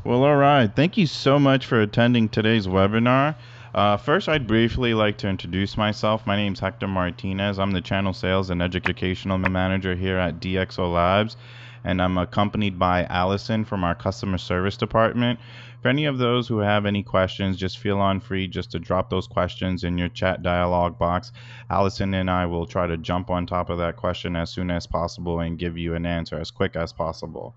Well, all right. Thank you so much for attending today's webinar. First, I'd briefly like to introduce myself. My name is Hector Martinez. I'm the Channel Sales and Educational Manager here at DxO Labs, and I'm accompanied by Allison from our Customer Service Department. For any of those who have any questions, just feel on free just to drop those questions in your chat dialog box. Allison and I will try to jump on top of that question as soon as possible and give you an answer as quick as possible.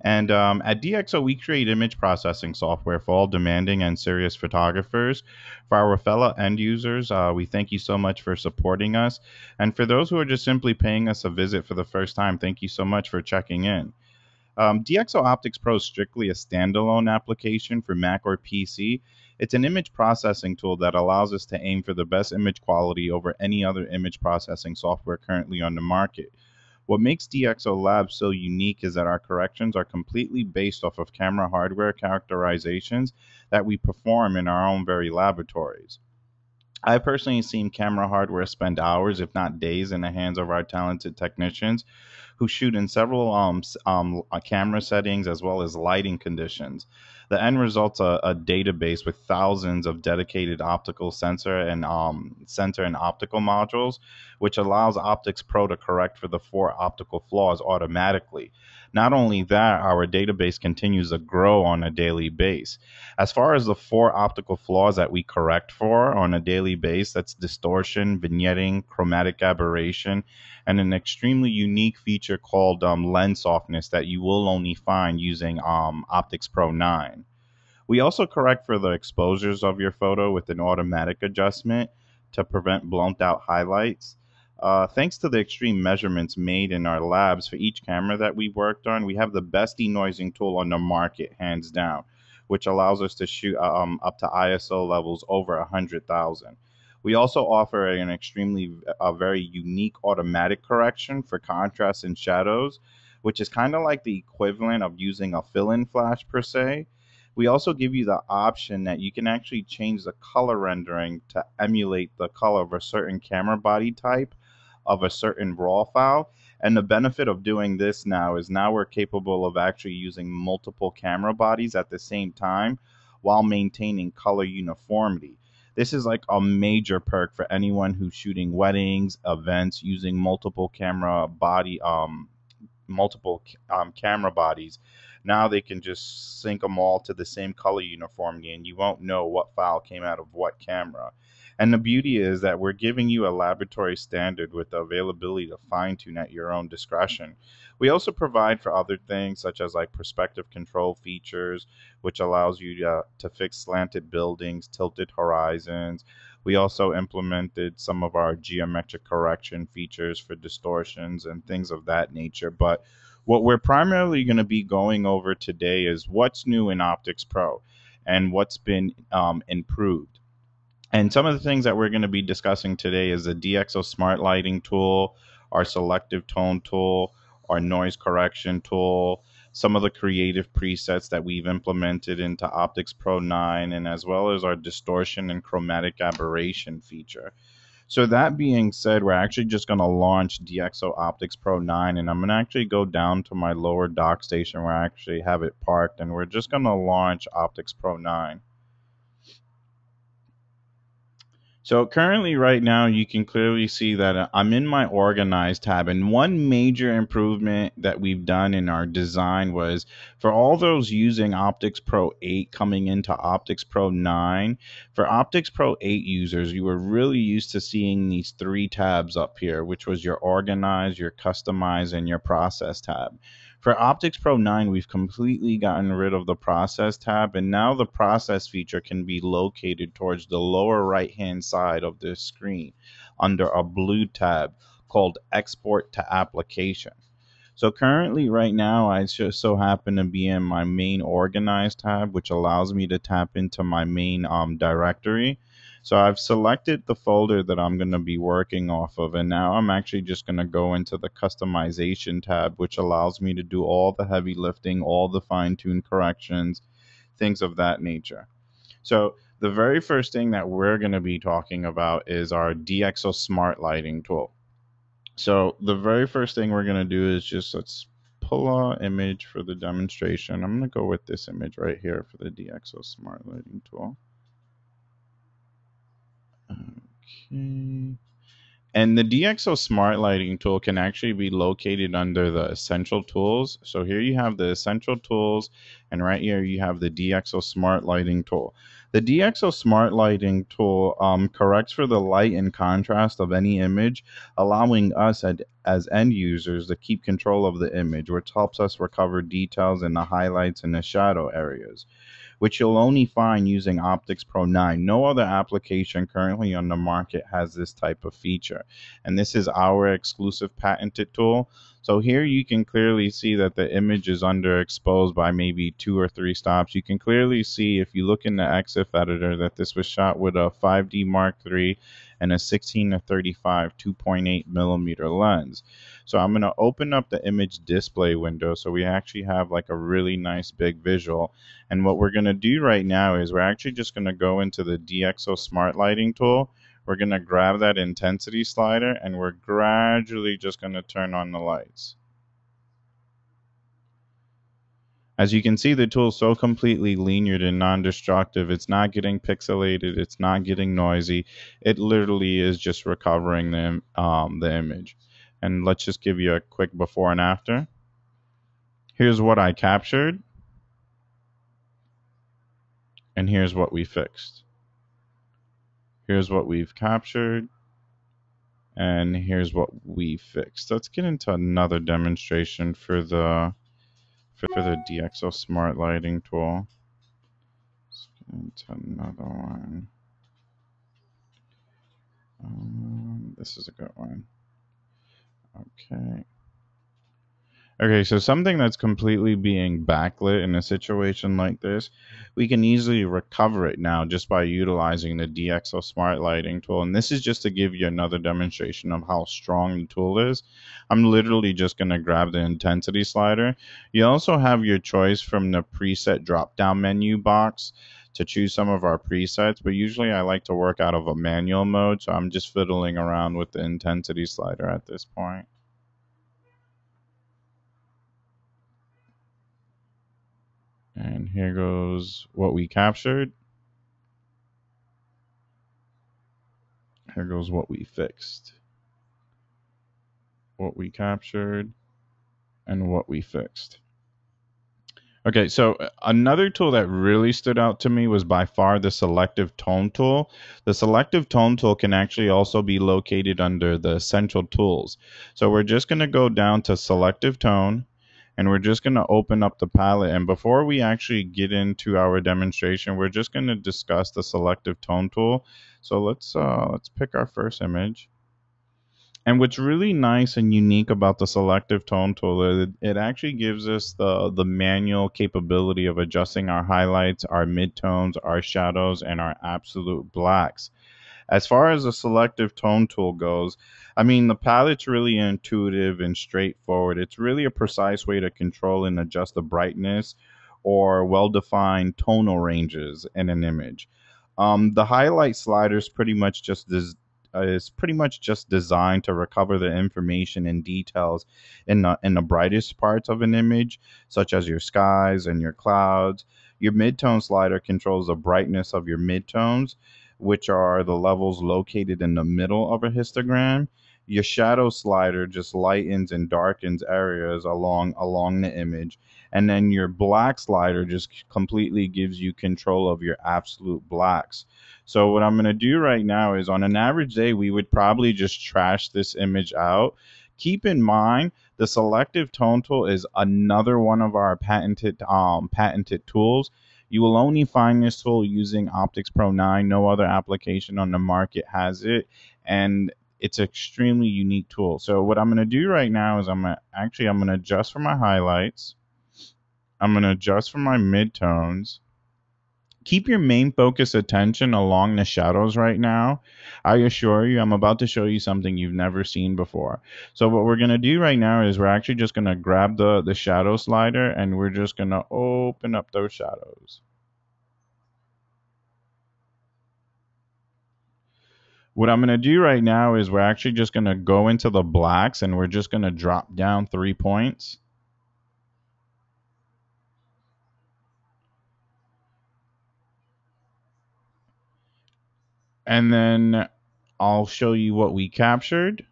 And at DxO, we create image processing software for all demanding and serious photographers. For our fellow end users, we thank you so much for supporting us. And for those who are just simply paying us a visit for the first time, thank you so much for checking in. DxO Optics Pro is strictly a standalone application for Mac or PC. It's an image processing tool that allows us to aim for the best image quality over any other image processing software currently on the market. What makes DxO Labs so unique is that our corrections are completely based off of camera hardware characterizations that we perform in our own very laboratories. I've personally seen camera hardware spend hours, if not days, in the hands of our talented technicians who shoot in several camera settings as well as lighting conditions. The end result's a database with thousands of dedicated optical sensor and optical modules, which allows Optics Pro to correct for the four optical flaws automatically. Not only that, our database continues to grow on a daily basis. As far as the four optical flaws that we correct for on a daily basis, that's distortion, vignetting, chromatic aberration, and an extremely unique feature called lens softness that you will only find using Optics Pro 9. We also correct for the exposures of your photo with an automatic adjustment to prevent blown out highlights. Thanks to the extreme measurements made in our labs for each camera that we worked on, we have the best denoising tool on the market, hands down, which allows us to shoot up to ISO levels over 100,000. We also offer an very unique automatic correction for contrast and shadows, which is kind of like the equivalent of using a fill-in flash per se. We also give you the option that you can actually change the color rendering to emulate the color of a certain camera body type of a certain raw file. And the benefit of doing this now we're capable of actually using multiple camera bodies at the same time while maintaining color uniformity. This is like a major perk for anyone who's shooting weddings, events using multiple camera bodies. Now they can just sync them all to the same color uniformity, and you won't know what file came out of what camera. And the beauty is that we're giving you a laboratory standard with the availability to fine tune at your own discretion. We also provide for other things such as like perspective control features, which allows you to fix slanted buildings, tilted horizons. We also implemented some of our geometric correction features for distortions and things of that nature. But what we're primarily going to be going over today is what's new in Optics Pro and what's been improved. And some of the things that we're going to be discussing today is the DxO Smart Lighting tool, our Selective Tone tool, our noise correction tool, some of the creative presets that we've implemented into Optics Pro 9, and as well as our distortion and chromatic aberration feature. So that being said, we're actually just going to launch DxO Optics Pro 9, and I'm going to actually go down to my lower dock station where I actually have it parked, and we're just going to launch Optics Pro 9. So currently right now you can clearly see that I'm in my organized tab, and one major improvement that we've done in our design was for all those using Optics Pro 8 coming into Optics Pro 9. For Optics Pro 8 users, you were really used to seeing these three tabs up here, which was your organize, your customize, and your process tab. For Optics Pro 9, we've completely gotten rid of the process tab, and now the process feature can be located towards the lower right hand side of the screen under a blue tab called Export to Application. So currently right now I just so happen to be in my main organized tab, which allows me to tap into my main directory. So I've selected the folder that I'm going to be working off of, and now I'm actually just going to go into the customization tab, which allows me to do all the heavy lifting, all the fine-tuned corrections, things of that nature. So the very first thing that we're going to be talking about is our DxO Smart Lighting tool. So the very first thing we're going to do is let's pull an image for the demonstration. I'm going to go with this image right here for the DxO Smart Lighting tool. Okay. And the DxO Smart Lighting tool can actually be located under the Essential Tools. So here you have the Essential Tools, and right here you have the DxO Smart Lighting tool. The DxO Smart Lighting tool corrects for the light and contrast of any image, allowing us as end users to keep control of the image, which helps us recover details in the highlights and the shadow areas, which you'll only find using Optics Pro 9. No other application currently on the market has this type of feature. And this is our exclusive patented tool. So here you can clearly see that the image is underexposed by maybe 2 or 3 stops. You can clearly see if you look in the EXIF editor that this was shot with a 5D Mark III and a 16-35 2.8 millimeter lens. So I'm going to open up the image display window so we actually have like a really nice big visual. And what we're going to do right now is we're actually just going to go into the DxO Smart Lighting tool. We're going to grab that intensity slider and we're gradually just going to turn on the lights. As you can see, the tool is so completely linear and non-destructive. It's not getting pixelated. It's not getting noisy. It literally is just recovering the image. And let's just give you a quick before and after. Here's what I captured. And here's what we fixed. Here's what we've captured. And here's what we fixed. Let's get into another demonstration for the DxO Smart Lighting tool. Let's get into another one. This is a good one. Okay. Okay, so something that's completely being backlit in a situation like this, we can easily recover it now just by utilizing the DxO Smart Lighting tool. And this is just to give you another demonstration of how strong the tool is. I'm literally just going to grab the intensity slider. You also have your choice from the preset drop-down menu box to choose some of our presets, but usually I like to work out of a manual mode, so I'm just fiddling around with the intensity slider at this point. And here goes what we captured. Here goes what we fixed. What we captured and what we fixed. Okay, so another tool that really stood out to me was by far the Selective Tone tool. The Selective Tone tool can actually also be located under the Essential Tools. So we're just going to go down to Selective Tone, and we're just going to open up the palette. And before we actually get into our demonstration, we're just going to discuss the Selective Tone tool. So let's pick our first image. And what's really nice and unique about the Selective Tone tool is it actually gives us the manual capability of adjusting our highlights, our midtones, our shadows, and our absolute blacks. As far as the Selective Tone tool goes, I mean, the palette's really intuitive and straightforward. It's really a precise way to control and adjust the brightness or well-defined tonal ranges in an image. The highlight slider is pretty much just designed to recover the information and details in the brightest parts of an image, such as your skies and your clouds. Your midtone slider controls the brightness of your midtones, which are the levels located in the middle of a histogram. Your shadow slider just lightens and darkens areas along the image. And then your black slider just completely gives you control of your absolute blacks. So what I'm going to do right now is on an average day, we would probably just trash this image out. Keep in mind, the Selective Tone tool is another one of our patented tools. You will only find this tool using Optics Pro 9. No other application on the market has it, and it's an extremely unique tool. So what I'm going to do right now is I'm going to adjust for my highlights. I'm going to adjust for my midtones. Keep your main focus attention along the shadows right now. I assure you, I'm about to show you something you've never seen before. So what we're going to do right now is we're actually just going to grab the shadow slider and we're just going to open up those shadows. What I'm going to do right now is we're actually just going to go into the blacks and we're just going to drop down 3 points. And then I'll show you what we captured,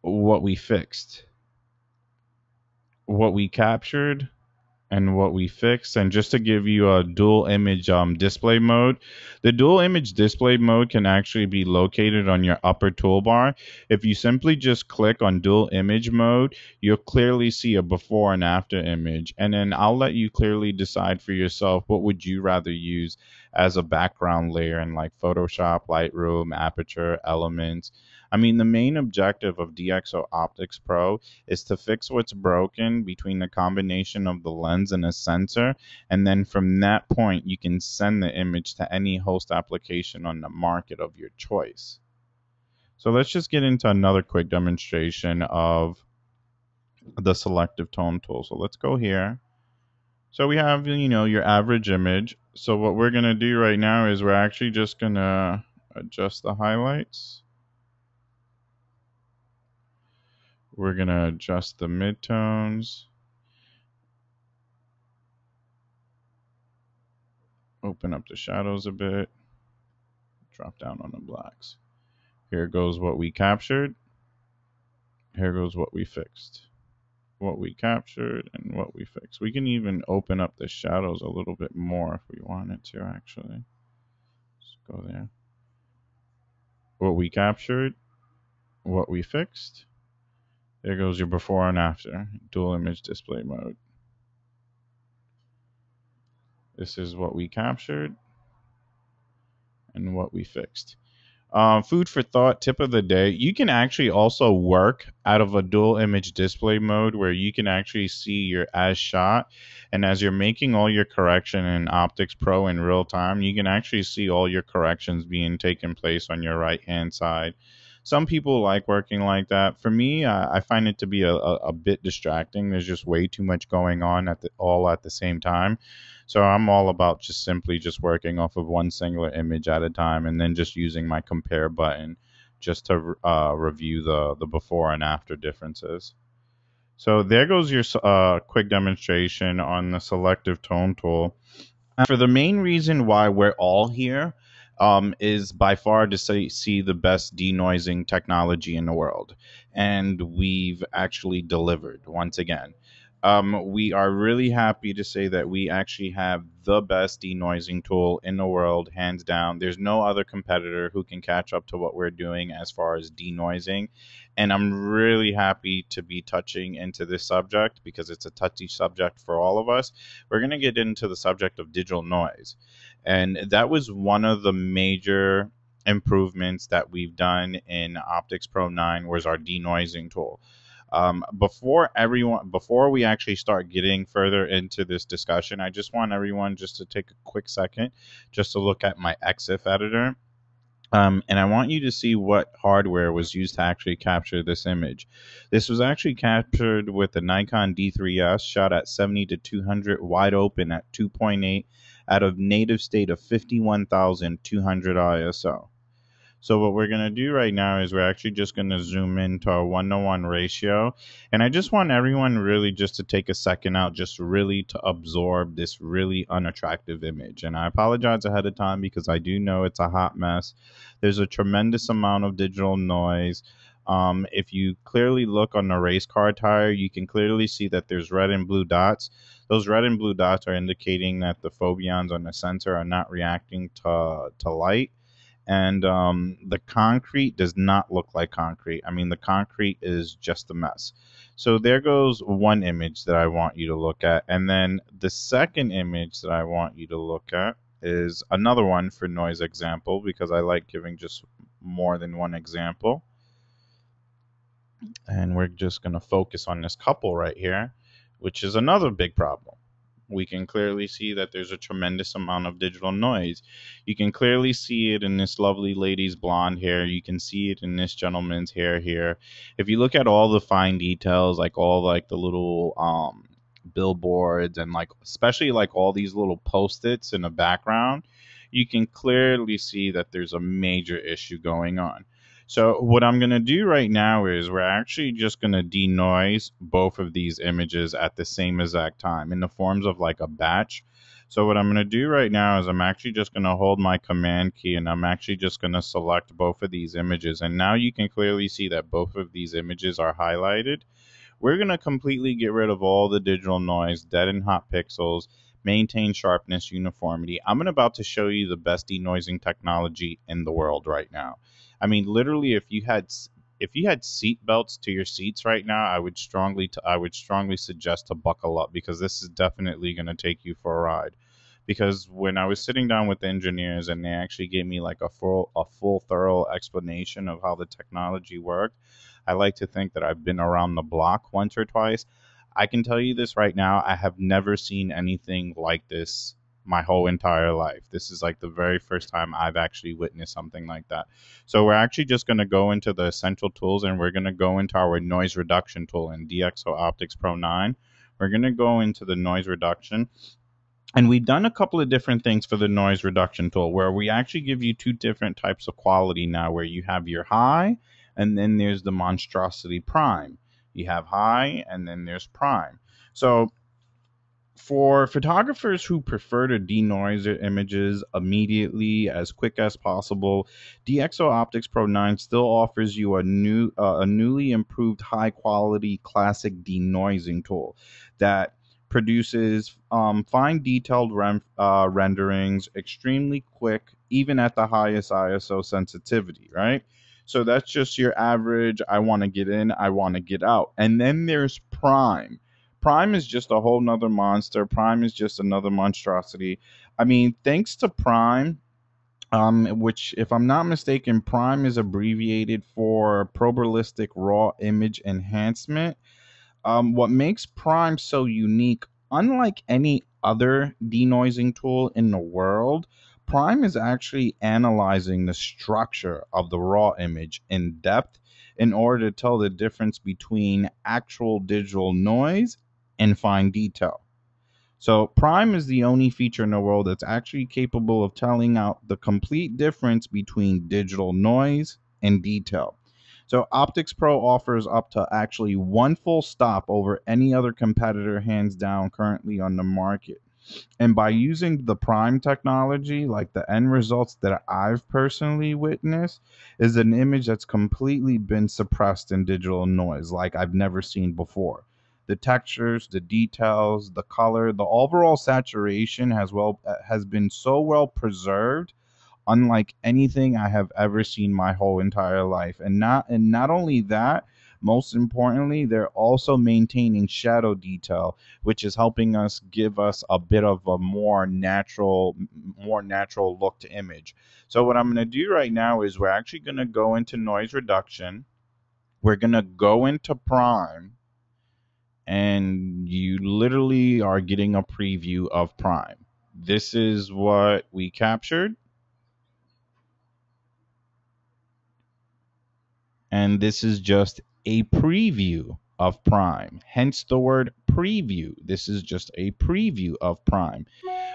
what we fixed, what we captured, and what we fixed. And just to give you a dual image display mode, the dual image display mode can actually be located on your upper toolbar. If you simply just click on dual image mode, you'll clearly see a before and after image, and then I'll let you clearly decide for yourself what would you rather use as a background layer in like Photoshop, Lightroom, Aperture, Elements. I mean, the main objective of DxO Optics Pro is to fix what's broken between the combination of the lens and a sensor, and then from that point you can send the image to any host application on the market of your choice. So let's just get into another quick demonstration of the selective tone tool. So let's go here. So we have, your average image. So what we're going to do right now is we're actually just going to adjust the highlights. We're going to adjust the midtones. Open up the shadows a bit. Drop down on the blacks. Here goes what we captured. Here goes what we fixed. What we captured and what we fixed. We can even open up the shadows a little bit more if we wanted to, actually. Let's go there. What we captured, what we fixed. There goes your before and after. Dual image display mode. This is what we captured and what we fixed. Food for thought tip of the day. You can actually also work out of a dual image display mode where you can actually see your as shot. And as you're making all your correction in Optics Pro in real time, you can actually see all your corrections being taken place on your right hand side. Some people like working like that. For me, I find it to be a bit distracting. There's just way too much going on all at the same time. So I'm all about just simply just working off of one singular image at a time, and then just using my compare button just to review the before and after differences. So there goes your quick demonstration on the selective tone tool. For the main reason why we're all here is by far to see the best denoising technology in the world. And we've actually delivered once again. We are really happy to say that we actually have the best denoising tool in the world, hands down. There's no other competitor who can catch up to what we're doing as far as denoising. And I'm really happy to be touching into this subject because it's a touchy subject for all of us. We're going to get into the subject of digital noise. And that was one of the major improvements that we've done in Optics Pro 9 was our denoising tool. Before we actually start getting further into this discussion, I just want everyone just to take a quick second just to look at my EXIF editor. And I want you to see what hardware was used to actually capture this image. This was actually captured with the Nikon D3S, shot at 70 to 200, wide open at 2.8, out of native state of 51,200 ISO. So what we're going to do right now is we're actually just going to zoom into a 1:1 ratio. And I just want everyone really just to take a second out, just really to absorb this really unattractive image. And I apologize ahead of time because I do know it's a hot mess. There's a tremendous amount of digital noise. If you clearly look on the race car tire, you can clearly see that there's red and blue dots. Those red and blue dots are indicating that the foveons on the sensor are not reacting to light. And the concrete does not look like concrete. I mean, the concrete is just a mess. So there goes one image that I want you to look at. And then the second image that I want you to look at is another one for noise example, because I like giving just more than one example. And we're just going to focus on this couple right here, which is another big problem. We can clearly see that there's a tremendous amount of digital noise. You can clearly see it in this lovely lady's blonde hair. You can see it in this gentleman's hair here. If you look at all the fine details, like all like the little billboards and like especially like all these little post-its in the background, you can clearly see that there's a major issue going on. So what I'm going to do right now is we're actually just going to denoise both of these images at the same exact time in the forms of like a batch. So what I'm going to do right now is I'm actually just going to hold my command key and I'm actually just going to select both of these images. And now you can clearly see that both of these images are highlighted. We're going to completely get rid of all the digital noise, dead and hot pixels, maintain sharpness, uniformity. I'm about to show you the best denoising technology in the world right now. I mean, literally, if you had seat belts to your seats right now, I would strongly suggest to buckle up because this is definitely going to take you for a ride. Because when I was sitting down with the engineers and they actually gave me like a full thorough explanation of how the technology worked, I like to think that I've been around the block once or twice. I can tell you this right now, I have never seen anything like this my whole entire life. This is like the very first time I've actually witnessed something like that. So we're actually just going to go into the essential tools and we're going to go into our noise reduction tool in DxO Optics Pro 9. We're going to go into the noise reduction. And we've done a couple of different things for the noise reduction tool where we actually give you two different types of quality now, where you have your high and then there's the monstrosity prime. You have high and then there's prime. So for photographers who prefer to denoise their images immediately as quick as possible, DxO Optics Pro 9 still offers you a newly improved high quality classic denoising tool that produces fine detailed renderings extremely quick, even at the highest ISO sensitivity, right? So that's just your average, I want to get in, I want to get out. And then there's prime. Prime is just a whole nother monster. Prime is just another monstrosity. I mean, thanks to Prime, which, if I'm not mistaken, Prime is abbreviated for probabilistic raw image enhancement. What makes Prime so unique, unlike any other denoising tool in the world, Prime is actually analyzing the structure of the raw image in depth in order to tell the difference between actual digital noise and fine detail. So Prime is the only feature in the world that's actually capable of telling out the complete difference between digital noise and detail. So Optics Pro offers up to actually one full stop over any other competitor, hands down, currently on the market. And by using the Prime technology, like the end results that I've personally witnessed is an image that's completely been suppressed in digital noise like I've never seen before. The textures, the details, the color, the overall saturation has been so well preserved, unlike anything I have ever seen my whole entire life. And not only that, most importantly, they're also maintaining shadow detail, which is helping us give us a bit of a more natural look to image. So what I'm going to do right now is we're actually going to go into noise reduction. We're going to go into prime, and you literally are getting a preview of prime. This is what we captured, and this is just a preview of Prime. Hence the word preview. This is just a preview of Prime.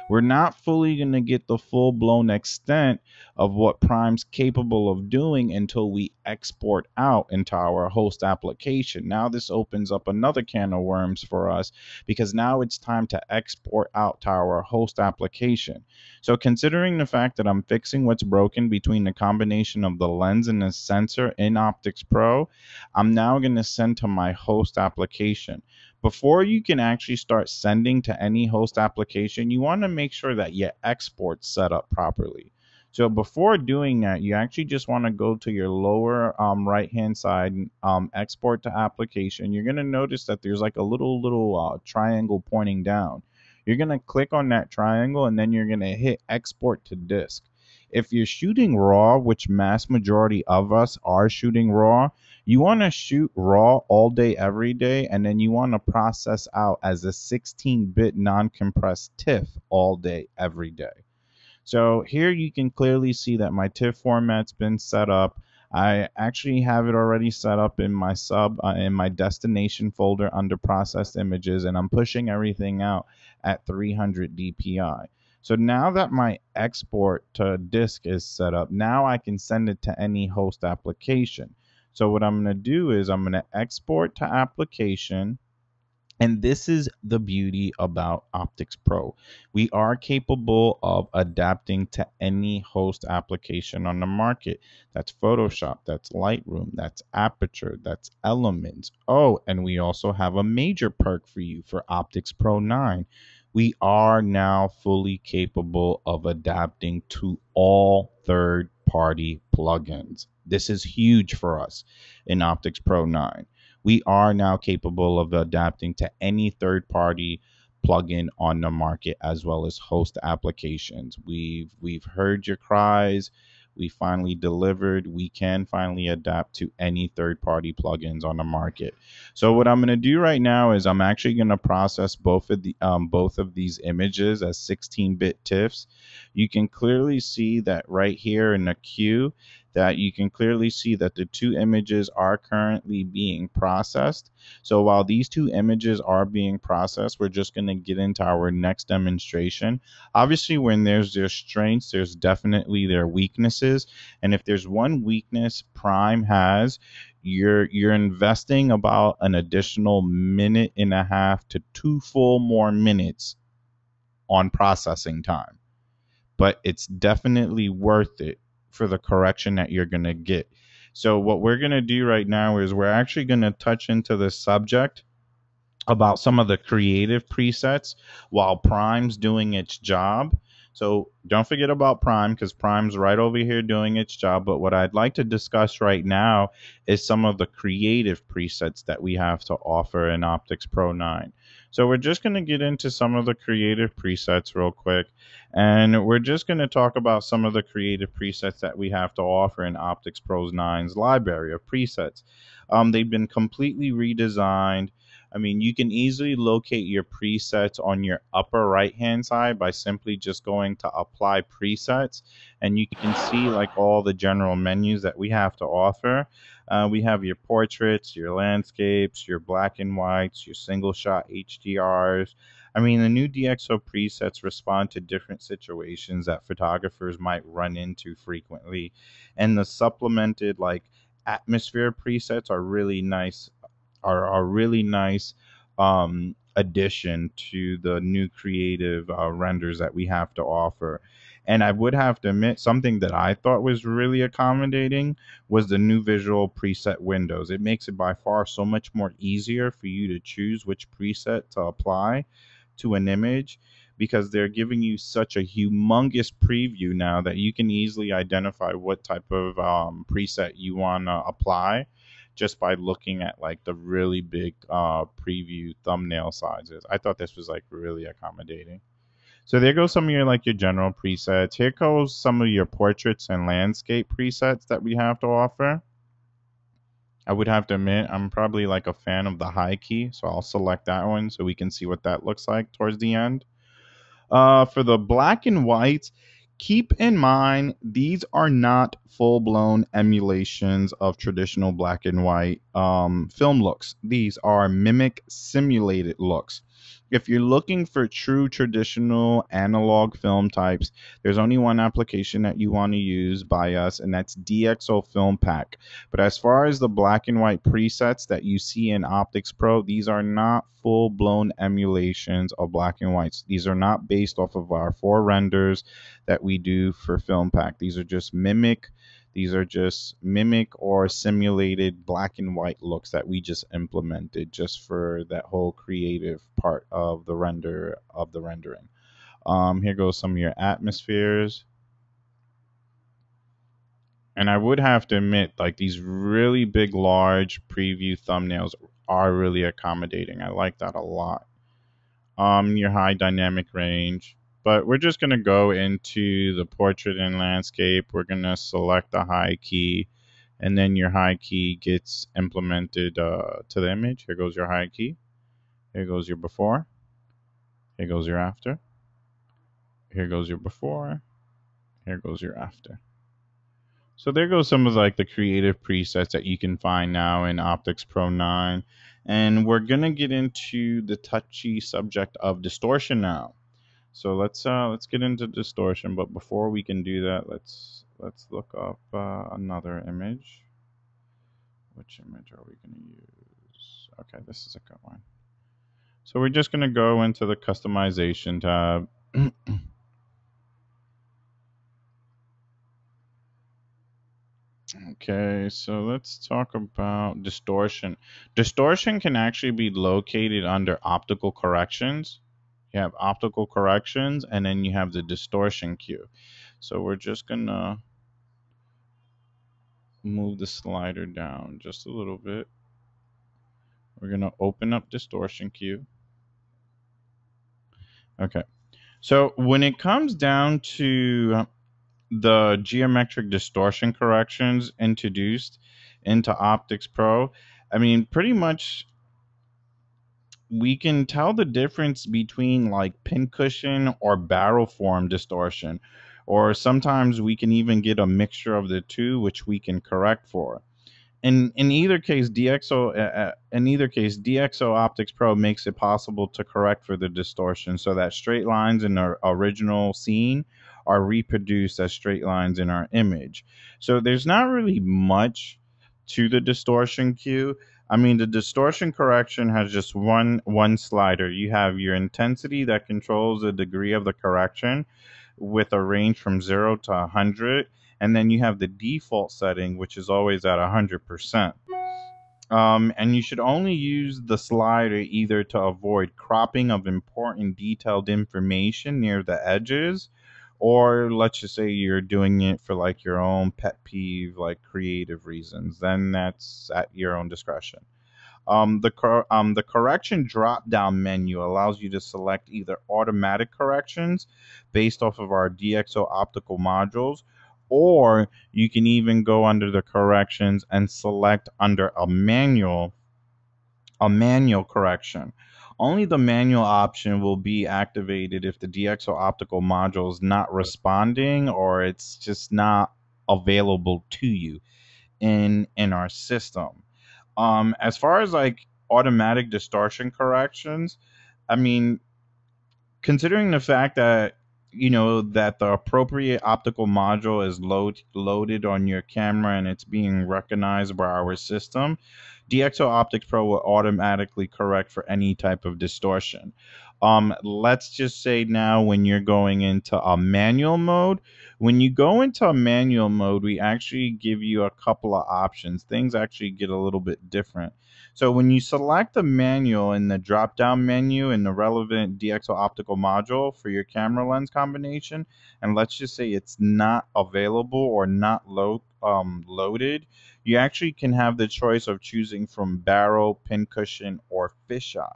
We're not fully going to get the full blown extent of what Prime's capable of doing until we export out into our host application. Now, this opens up another can of worms for us because now it's time to export out to our host application. So, considering the fact that I'm fixing what's broken between the combination of the lens and the sensor in Optics Pro, I'm now going to send to my host application. Before you can actually start sending to any host application, you want to make sure that your export's set up properly. So before doing that, you actually just want to go to your lower right hand side, export to application. You're going to notice that there's like a little triangle pointing down. You're going to click on that triangle and then you're going to hit export to disk. If you're shooting raw, which mass majority of us are shooting raw, you want to shoot raw all day, every day, and then you want to process out as a 16-bit non-compressed TIFF all day, every day. So here you can clearly see that my TIFF format's been set up. I actually have it already set up in my in my destination folder under processed images, and I'm pushing everything out at 300 dpi. So now that my export to disk is set up, now I can send it to any host application. So what I'm going to do is I'm going to export to application. And this is the beauty about Optics Pro. We are capable of adapting to any host application on the market. That's Photoshop, that's Lightroom, that's Aperture, that's Elements. Oh, and we also have a major perk for you for Optics Pro 9. We are now fully capable of adapting to all third-party plugins. This is huge for us in Optics Pro 9. We are now capable of adapting to any third-party plugin on the market as well as host applications. We've heard your cries. We finally delivered. We can finally adapt to any third-party plugins on the market. So what I'm going to do right now is I'm actually going to process both of these images as 16-bit TIFFs. You can clearly see that right here in the queue, that you can clearly see that the two images are currently being processed. So while these two images are being processed, we're just going to get into our next demonstration. Obviously, when there's their strengths, there's definitely their weaknesses. And if there's one weakness Prime has, you're investing about an additional minute and a half to 2 full more minutes on processing time. But it's definitely worth it for the correction that you're going to get. So what we're going to do right now is we're actually going to touch into the subject about some of the creative presets while Prime's doing its job. So don't forget about Prime, because Prime's right over here doing its job. But what I'd like to discuss right now is some of the creative presets that we have to offer in Optics Pro 9. So we're just going to get into some of the creative presets real quick. And we're just going to talk about some of the creative presets that we have to offer in Optics Pro 9's library of presets. They've been completely redesigned. I mean, you can easily locate your presets on your upper right hand side by simply just going to apply presets, and you can see like all the general menus that we have to offer. We have your portraits, your landscapes, your black and whites, your single shot HDRs. I mean, the new DxO presets respond to different situations that photographers might run into frequently, and the supplemented like atmosphere presets are really nice, are really nice addition to the new creative renders that we have to offer. And I would have to admit, something that I thought was really accommodating was the new visual preset windows. It makes it by far so much more easier for you to choose which preset to apply to an image, because they're giving you such a humongous preview now that you can easily identify what type of preset you want to apply just by looking at like the really big preview thumbnail sizes. I thought this was like really accommodating. So there goes some of your like your general presets. Here goes some of your portraits and landscape presets that we have to offer. I would have to admit I'm probably like a fan of the high key, so I'll select that one so we can see what that looks like towards the end. For the black and whites, keep in mind these are not full-blown emulations of traditional black and white film looks. These are mimic simulated looks. If you're looking for true traditional analog film types, there's only one application that you want to use by us, and that's DxO Film Pack. But as far as the black and white presets that you see in Optics Pro, these are not full-blown emulations of black and whites. These are not based off of our 4 renders that we do for Film Pack. These are just mimic or simulated black and white looks that we just implemented just for that whole creative part of the rendering. Here goes some of your atmospheres. And I would have to admit, like, these really big, large preview thumbnails are really accommodating. I like that a lot. Your high dynamic range. But we're just going to go into the portrait and landscape. We're going to select the high key, and then your high key gets implemented to the image. Here goes your high key. Here goes your before. Here goes your after. Here goes your before. Here goes your after. So there goes some of like the creative presets that you can find now in Optics Pro 9. And we're going to get into the touchy subject of distortion now. let's get into distortion. But before we can do that, let's look up another image. Which image are we going to use? Okay, this is a good one. So we're just going to go into the customization tab. Okay, so let's talk about distortion. Distortion can actually be located under optical corrections. You have optical corrections, and then you have the distortion queue. So we're just going to move the slider down just a little bit. We're going to open up distortion queue. Okay. So when it comes down to the geometric distortion corrections introduced into Optics Pro, I mean, pretty much we can tell the difference between like pincushion or barrel form distortion, or sometimes we can even get a mixture of the two, which we can correct for. In either case, DxO Optics Pro makes it possible to correct for the distortion, so that straight lines in our original scene are reproduced as straight lines in our image. So there's not really much to the distortion cue. I mean, the distortion correction has just one slider. You have your intensity that controls the degree of the correction with a range from 0 to 100, and then you have the default setting, which is always at 100%. And you should only use the slider either to avoid cropping of important detailed information near the edges, or let's just say you're doing it for like your own pet peeve, like creative reasons. Then that's at your own discretion. The correction drop down menu allows you to select either automatic corrections based off of our DxO optical modules, or you can even go under the corrections and select under a manual correction. Only the manual option will be activated if the DxO optical module is not responding or it's just not available to you in our system. As far as like automatic distortion corrections, I mean, considering the fact that that the appropriate optical module is loaded on your camera and it's being recognized by our system, DxO Optics Pro will automatically correct for any type of distortion. Let's just say now when you're going into a manual mode, when you go into a manual mode, we actually give you a couple of options. Things actually get a little bit different. So when you select the manual in the drop down menu in the relevant DxO optical module for your camera lens combination, and let's just say it's not available or not loaded, you actually can have the choice of choosing from barrel, pincushion, or fisheye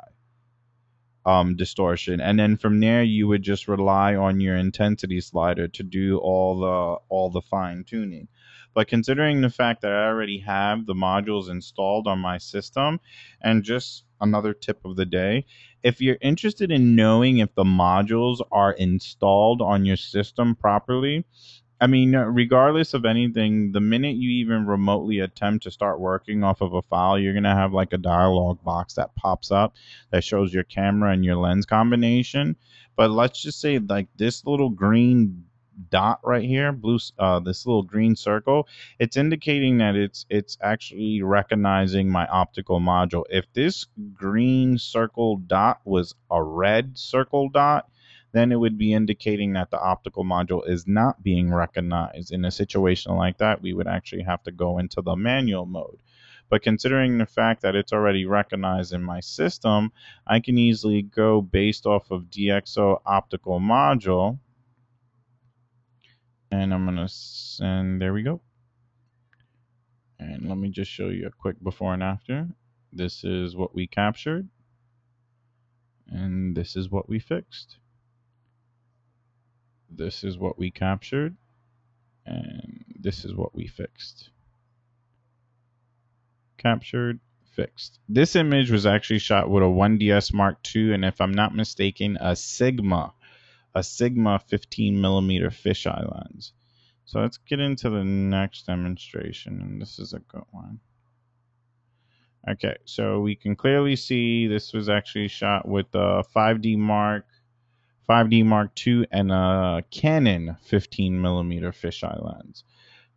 distortion, and then from there you would just rely on your intensity slider to do all the fine tuning. But considering the fact that I already have the modules installed on my system, and just another tip of the day, if you're interested in knowing if the modules are installed on your system properly, I mean, regardless of anything, the minute you even remotely attempt to start working off of a file, you're going to have like a dialog box that pops up that shows your camera and your lens combination. But let's just say like this little green dot right here, this little green circle, it's indicating that it's actually recognizing my optical module. If this green circle dot was a red circle dot, then it would be indicating that the optical module is not being recognized. In a situation like that, we would actually have to go into the manual mode. But considering the fact that it's already recognized in my system, I can easily go based off of DxO optical module. And I'm going to send, there we go. And let me just show you a quick before and after. This is what we captured. And this is what we fixed. This is what we captured, and this is what we fixed. Captured, fixed. This image was actually shot with a 1DS Mark II, and if I'm not mistaken, a Sigma 15mm fisheye lens. So let's get into the next demonstration, and this is a good one. Okay, so we can clearly see this was actually shot with a 5D Mark 5D Mark II, and a Canon 15mm fisheye lens.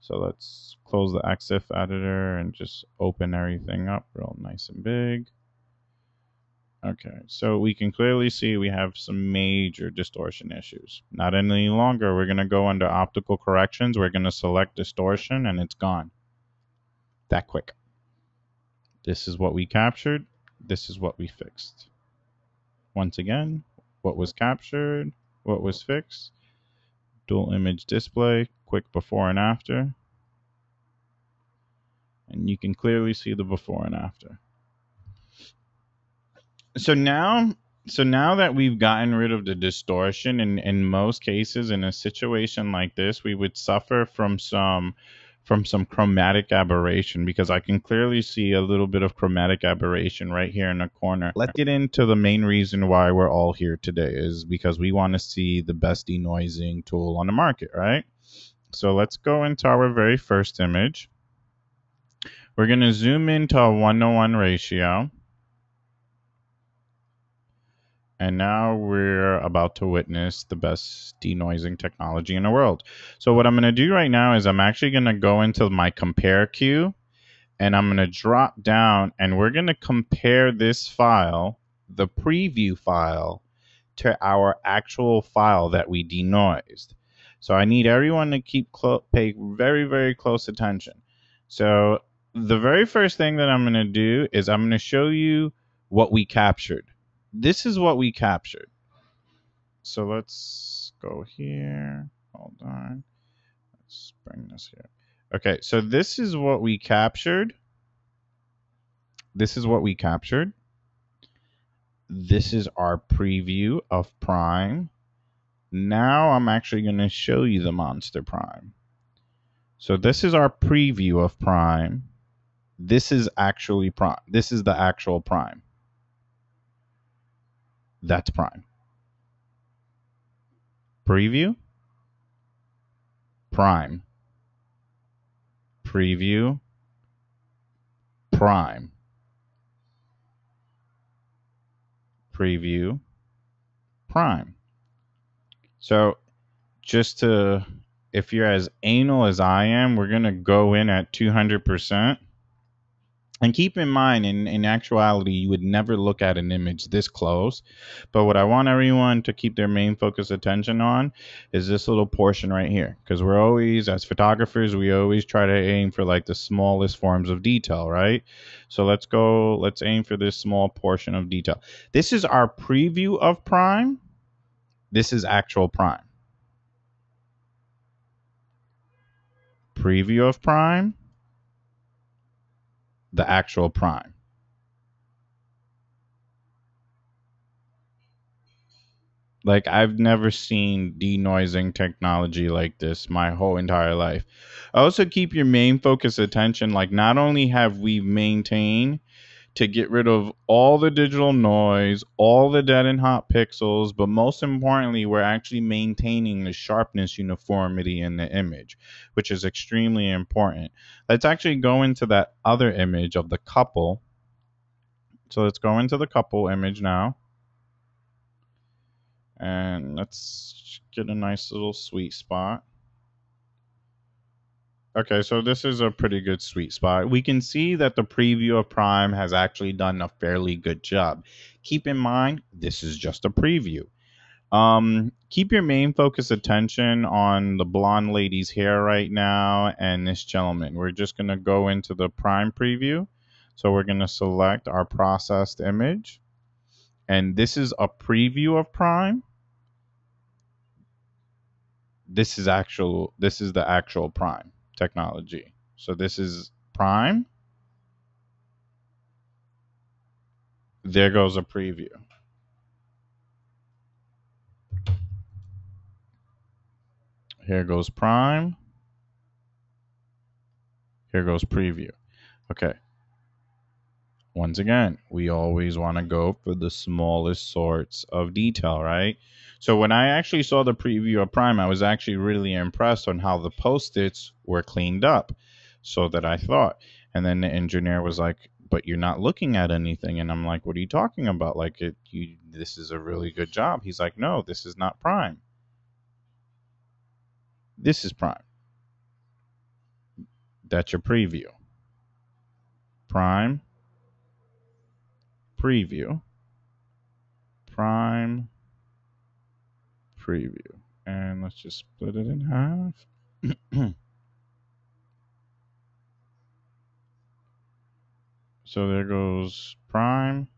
So let's close the EXIF editor and just open everything up real nice and big. Okay, so we can clearly see we have some major distortion issues. Not any longer. We're going to go under optical corrections. We're going to select distortion, and it's gone. That quick. This is what we captured. This is what we fixed. Once again, what was captured, what was fixed. Dual image display, quick before and after. And you can clearly see the before and after. So now that we've gotten rid of the distortion, in most cases in a situation like this, we would suffer from some chromatic aberration, because I can clearly see a little bit of chromatic aberration right here in the corner. Let's get into the main reason why we're all here today, is because we want to see the best denoising tool on the market, right? So let's go into our very first image. We're going to zoom into a 1:1 ratio. And now we're about to witness the best denoising technology in the world. So what I'm going to do right now is I'm actually going to go into my compare queue, and I'm going to drop down, and we're going to compare this file, the preview file, to our actual file that we denoised. So I need everyone to pay very, very close attention. So the very first thing that I'm going to do is I'm going to show you what we captured. This is what we captured. So let's go here. Hold on. Let's bring this here. Okay, so this is what we captured. This is what we captured. This is our preview of Prime. Now I'm actually going to show you the Monster Prime. So this is our preview of Prime. This is actually Prime. This is the actual Prime. That's Prime. Preview. Prime. Preview. Prime. Preview. Prime. So just to, if you're as anal as I am, we're going to go in at 200%. And keep in mind, in actuality, you would never look at an image this close. But what I want everyone to keep their main focus attention on is this little portion right here. Because we're always, as photographers, we always try to aim for like the smallest forms of detail, right? So let's aim for this small portion of detail. This is our preview of Prime. This is actual Prime. Preview of Prime. The actual Prime. Like, I've never seen denoising technology like this my whole entire life. Also, keep your main focus attention. Like, not only have we maintained to get rid of all the digital noise, all the dead and hot pixels, but most importantly, we're actually maintaining the sharpness uniformity in the image, which is extremely important. Let's actually go into that other image of the couple. So let's go into the couple image now. And let's get a nice little sweet spot. Okay, so this is a pretty good sweet spot. We can see that the preview of Prime has actually done a fairly good job. Keep in mind, this is just a preview. Keep your main focus attention on the blonde lady's hair right now and this gentleman. We're just going to go into the Prime preview. So we're going to select our processed image. And this is a preview of Prime. This is the actual Prime technology. So this is Prime. There goes a preview. Here goes Prime. Here goes preview. Okay. Once again, we always want to go for the smallest sorts of detail, right? So when I actually saw the preview of Prime, I was actually really impressed on how the post-its were cleaned up. So that I thought. And then the engineer was like, but you're not looking at anything. And I'm like, what are you talking about? Like, this is a really good job. He's like, no, this is not prime. This is prime. That's your preview. Prime, preview, prime, preview. And let's just split it in half. So there goes prime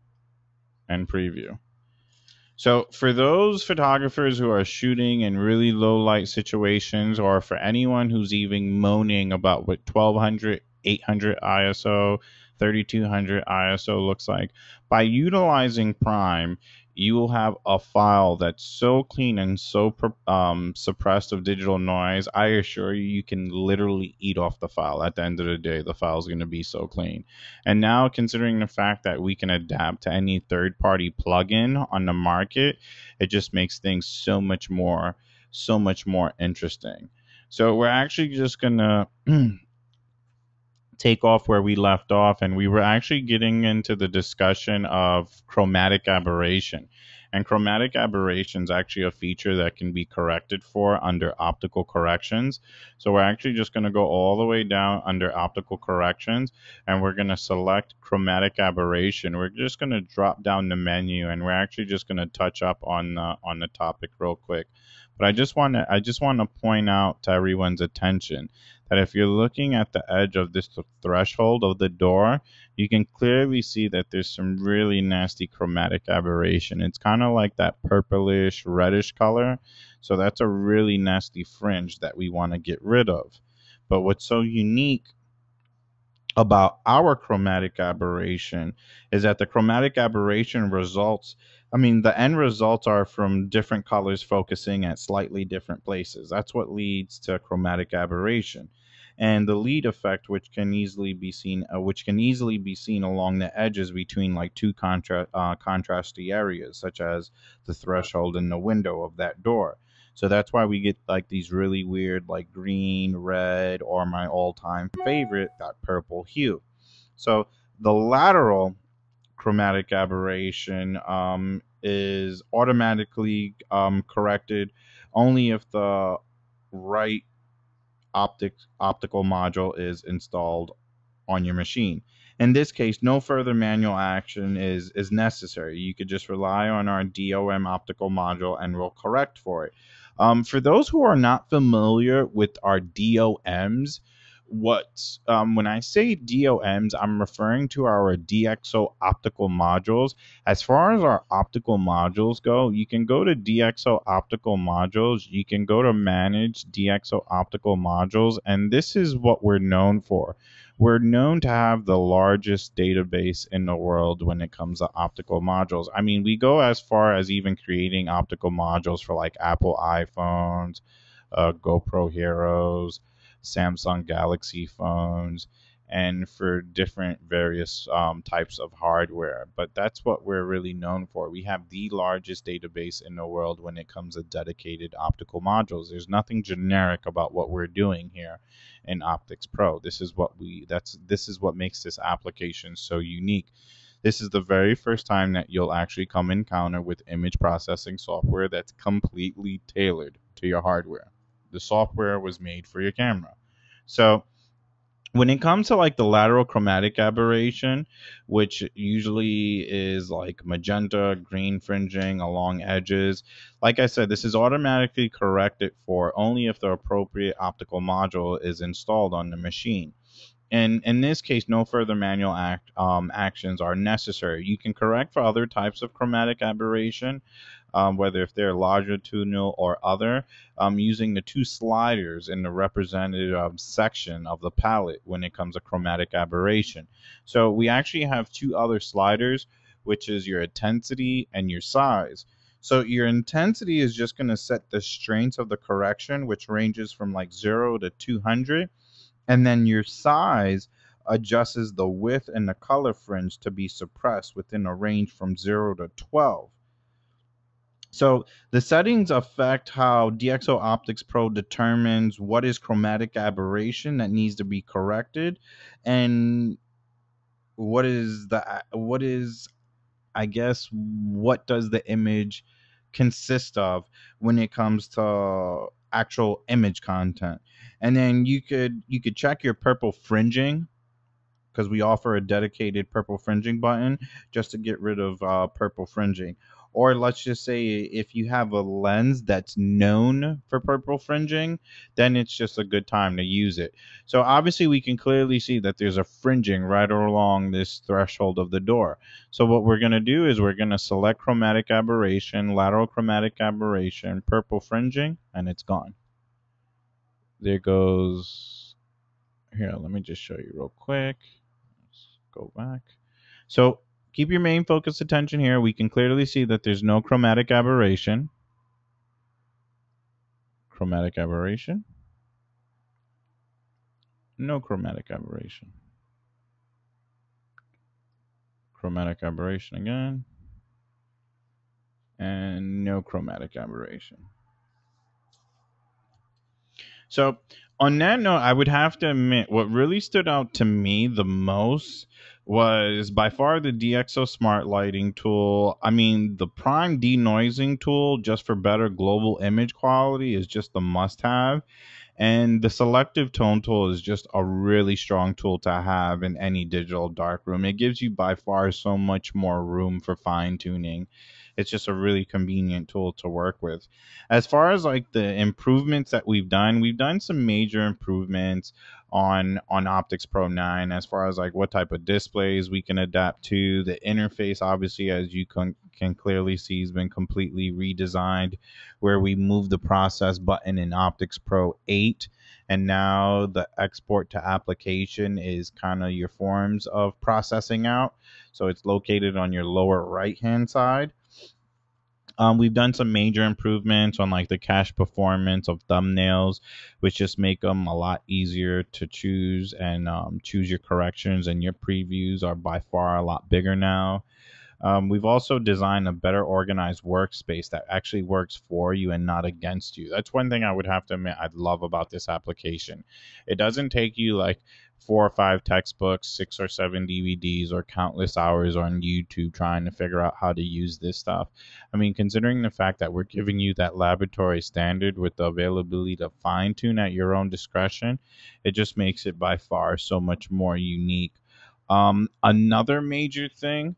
and preview. So for those photographers who are shooting in really low light situations, or for anyone who's even moaning about what 1200, 800 ISO, 3200 ISO looks like, by utilizing Prime, you will have a file that's so clean and so suppressed of digital noise. I assure you, you can literally eat off the file. At the end of the day, the file is going to be so clean. And now, considering the fact that we can adapt to any third-party plugin on the market, it just makes things so much more interesting. So we're actually just gonna take off where we left off, and we were actually getting into the discussion of chromatic aberration. And chromatic aberration is actually a feature that can be corrected for under optical corrections. So we're actually just going to go all the way down under optical corrections, and we're going to select chromatic aberration. We're just going to drop down the menu, and we're actually just going to touch up on the topic real quick. But I just want to point out to everyone's attention that if you're looking at the edge of this threshold of the door, you can clearly see that there's some really nasty chromatic aberration. It's kind of like that purplish, reddish color. So that's a really nasty fringe that we want to get rid of. But what's so unique about our chromatic aberration is that the chromatic aberration results, the end results are from different colors focusing at slightly different places. That's what leads to chromatic aberration. And the lead effect, which can easily be seen along the edges between like two contrasty areas, such as the threshold and the window of that door. So that's why we get like these really weird, like green, red, or my all-time favorite, that purple hue. So the lateral chromatic aberration is automatically corrected only if the right optical module is installed on your machine. In this case, no further manual action is necessary. You could just rely on our DOM optical module and we'll correct for it. For those who are not familiar with our DOMs, when I say DOMs, I'm referring to our DxO optical modules. As far as our optical modules go, you can go to DxO optical modules, you can go to manage DxO optical modules, and this is what we're known for. We're known to have the largest database in the world when it comes to optical modules. I mean, we go as far as even creating optical modules for like Apple iPhones, GoPro Heroes, Samsung Galaxy phones, and for different various types of hardware. But that's what we're really known for. We have the largest database in the world when it comes to dedicated optical modules. There's nothing generic about what we're doing here in Optics Pro. This is what makes this application so unique. This is the very first time that you'll actually come encounter with image processing software that's completely tailored to your hardware. The software was made for your camera. So when it comes to like the lateral chromatic aberration, which usually is like magenta, green fringing along edges, like I said, this is automatically corrected for only if the appropriate optical module is installed on the machine. And in this case, no further manual actions are necessary. You can correct for other types of chromatic aberration, whether if they're longitudinal or other, using the two sliders in the representative section of the palette when it comes to chromatic aberration. So we actually have two other sliders, which is your intensity and your size. So your intensity is just going to set the strength of the correction, which ranges from like 0 to 200. And then your size adjusts the width and the color fringe to be suppressed within a range from 0 to 12. So the settings affect how DxO Optics Pro determines what is chromatic aberration that needs to be corrected, and what is I guess what does the image consist of when it comes to actual image content. And then you could check your purple fringing, because we offer a dedicated purple fringing button just to get rid of purple fringing. Or let's just say if you have a lens that's known for purple fringing, then it's just a good time to use it. So obviously we can clearly see that there's a fringing right along this threshold of the door. So what we're going to do is we're going to select chromatic aberration, lateral chromatic aberration, purple fringing, and it's gone. There goes. Here, let me just show you real quick. Let's go back. So keep your main focus attention here. We can clearly see that there's no chromatic aberration. Chromatic aberration. No chromatic aberration. Chromatic aberration again. And no chromatic aberration. So on that note, I would have to admit what really stood out to me the most was by far the DxO Smart Lighting tool. I mean, the Prime Denoising tool just for better global image quality is just a must-have. And the Selective Tone tool is just a really strong tool to have in any digital darkroom. It gives you by far so much more room for fine tuning. It's just a really convenient tool to work with. As far as like the improvements that we've done some major improvements on Optics Pro 9 as far as like what type of displays we can adapt to. The interface, obviously, as you can clearly see, has been completely redesigned, where we moved the process button in Optics Pro 8, and now the export to application is kind of your forms of processing out. So it's located on your lower right hand side. We've done some major improvements on like the cache performance of thumbnails, which just make them a lot easier to choose and choose your corrections, and your previews are by far a lot bigger now. We've also designed a better organized workspace that actually works for you and not against you. That's one thing I would have to admit I love about this application. It doesn't take you like 4 or 5 textbooks, 6 or 7 DVDs, or countless hours on YouTube trying to figure out how to use this stuff. I mean, considering the fact that we're giving you that laboratory standard with the availability to fine tune at your own discretion, it just makes it by far so much more unique. Another major thing,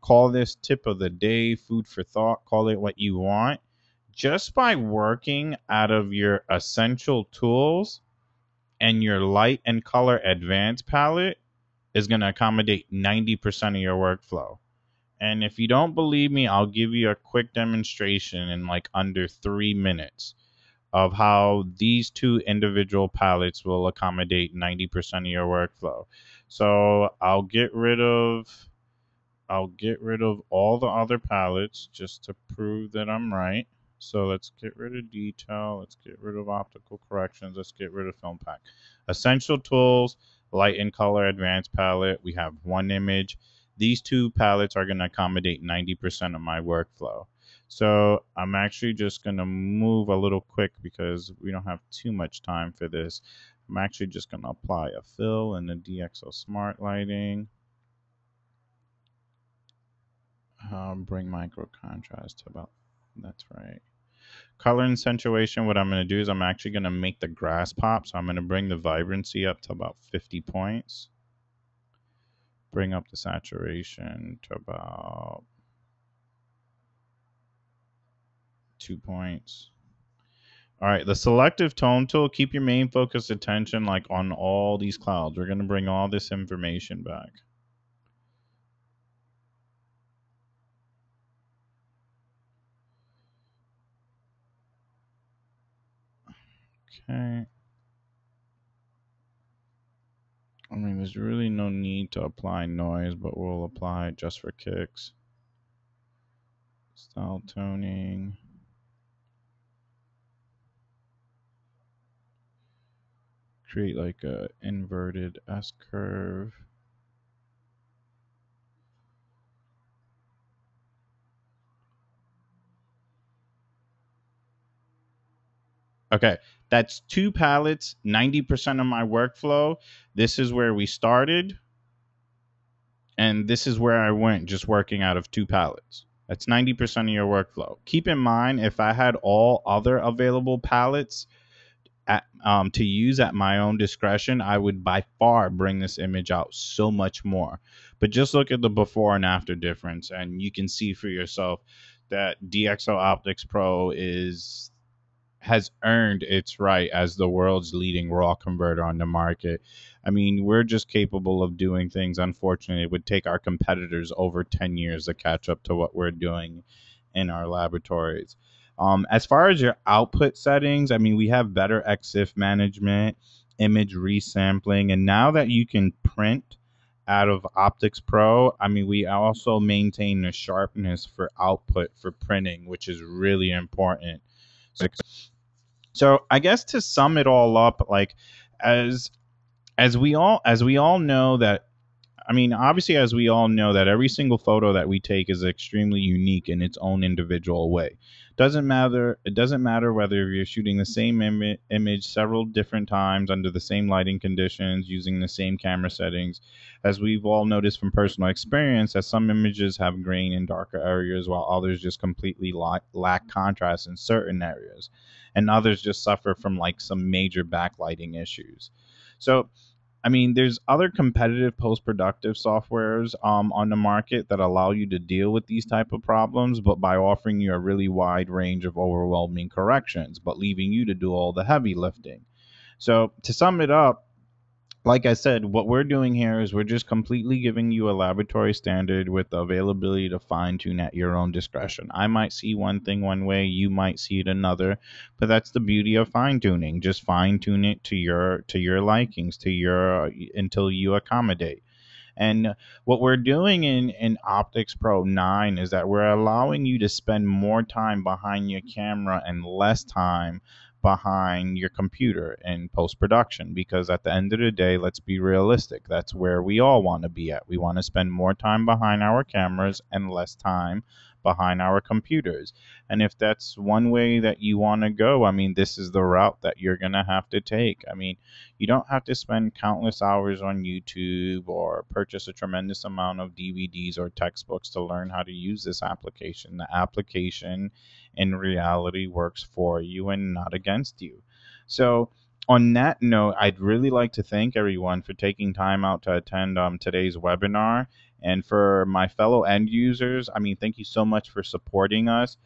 call this tip of the day, food for thought, call it what you want. Just by working out of your essential tools and your light and color advanced palette is going to accommodate 90% of your workflow. And if you don't believe me, I'll give you a quick demonstration in like under 3 minutes of how these two individual palettes will accommodate 90% of your workflow. So I'll get rid of all the other palettes just to prove that I'm right. So let's get rid of detail. Let's get rid of optical corrections. Let's get rid of film pack. Essential tools, light and color advanced palette. We have one image. These two palettes are going to accommodate 90% of my workflow. So I'm actually just going to move a little quick because we don't have too much time for this. I'm actually just going to apply a fill in the DxO Smart Lighting. Bring micro contrast to about, that's right. Color and accentuation, what I'm going to do is I'm actually going to make the grass pop. So I'm going to bring the vibrancy up to about 50 points. Bring up the saturation to about 2 points. All right, the selective tone tool, keep your main focus attention like on all these clouds. We're going to bring all this information back. Okay. I mean, there's really no need to apply noise, but we'll apply it just for kicks. Style toning. Create like a inverted S curve. Okay, that's 2 palettes, 90% of my workflow. This is where we started. And this is where I went, just working out of 2 palettes. That's 90% of your workflow. Keep in mind, if I had all other available palettes to use at my own discretion, I would by far bring this image out so much more. But just look at the before and after difference, and you can see for yourself that DxO Optics Pro has earned its right as the world's leading raw converter on the market. I mean, we're just capable of doing things. Unfortunately, it would take our competitors over 10 years to catch up to what we're doing in our laboratories. As far as your output settings, I mean, we have better EXIF management, image resampling, and now that you can print out of Optics Pro, I mean, we also maintain the sharpness for output for printing, which is really important. So I guess to sum it all up, like as as we all know that, I mean, obviously, as we all know that every single photo that we take is extremely unique in its own individual way. Doesn't matter. It doesn't matter whether you're shooting the same image several different times under the same lighting conditions, using the same camera settings. As we've all noticed from personal experience, that some images have grain in darker areas, while others just completely lack contrast in certain areas, and others just suffer from like some major backlighting issues. So I mean, there's other competitive post-productive softwares on the market that allow you to deal with these type of problems, but by offering you a really wide range of overwhelming corrections, but leaving you to do all the heavy lifting. So to sum it up, like I said, what we're doing here is we're just completely giving you a laboratory standard with the availability to fine tune at your own discretion. I might see one thing one way, you might see it another, but that's the beauty of fine tuning. Just fine tune it to your likings, to your until you accommodate. And what we're doing in Optics Pro 9 is that we're allowing you to spend more time behind your camera and less time behind your computer in post production, because at the end of the day, let's be realistic, that's where we all want to be at. We want to spend more time behind our cameras and less time behind our computers. And if that's one way that you want to go, I mean, this is the route that you're going to have to take. I mean, you don't have to spend countless hours on YouTube or purchase a tremendous amount of DVDs or textbooks to learn how to use this application. The application in reality works for you and not against you. So, on that note, I'd really like to thank everyone for taking time out to attend today's webinar. And for my fellow end users, I mean, thank you so much for supporting us.